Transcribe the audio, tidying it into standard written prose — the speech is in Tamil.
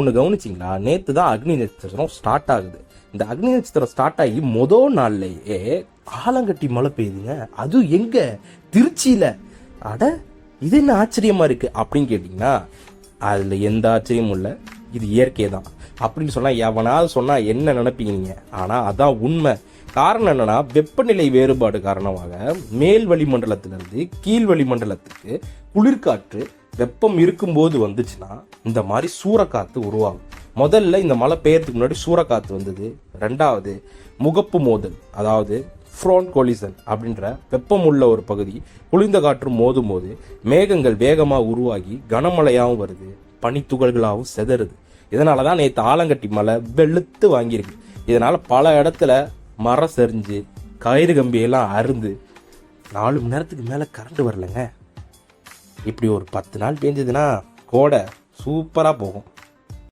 ஒன்று கவனிச்சிங்களா, நேற்று தான் அக்னி நட்சத்திரம் ஸ்டார்ட் ஆகுது. இந்த அக்னி நட்சத்திரம் ஸ்டார்ட் ஆகி முதல் நாள்லேயே ஆலங்கட்டி மழை பெய்யுதுங்க. அதுவும் எங்க, திருச்சியில். அட இது என்ன ஆச்சரியமா இருக்கு அப்படின்னு கேட்டிங்கன்னா, அதில் எந்த ஆச்சரியமும் இல்லை, இது இயற்கை தான் அப்படின்னு சொன்னால் எவனாவது சொன்னால் என்ன நினைப்பீங்க நீங்கள்? ஆனால் அதான் உண்மை. காரணம் என்னன்னா, வெப்பநிலை வேறுபாடு காரணமாக மேல் வளிமண்டலத்திலிருந்து கீழ் வளிமண்டலத்துக்கு குளிர்காற்று வெப்பம் இருக்கும்போது வந்துச்சுன்னா இந்த மாதிரி சூறக்காற்று உருவாகும். முதல்ல இந்த மழை பெய்யறதுக்கு முன்னாடி சூறக்காற்று வந்தது. ரெண்டாவது முகப்பு மோதல், அதாவது ஃப்ரோன் கொலிசன் அப்படின்ற வெப்பம் உள்ள ஒரு பகுதி குளிர்ந்த காற்று மோதும் போது மேகங்கள் வேகமாக உருவாகி கனமழையாகவும் வருது, பனித்துகள்களாகவும் செதறுது. இதனால தான் நேற்று ஆலங்கட்டி மழை வெளுத்து வாங்கியிருக்கு. இதனால் பல இடத்துல மரம் சரிஞ்சு கயிறு கம்பியெல்லாம் அருந்து 4 மணி நேரத்துக்கு மேலே கரண்ட் வரலைங்க. இப்படி ஒரு 10 நாள் பேஞ்சதுன்னா கோடை சூப்பராக போகும்.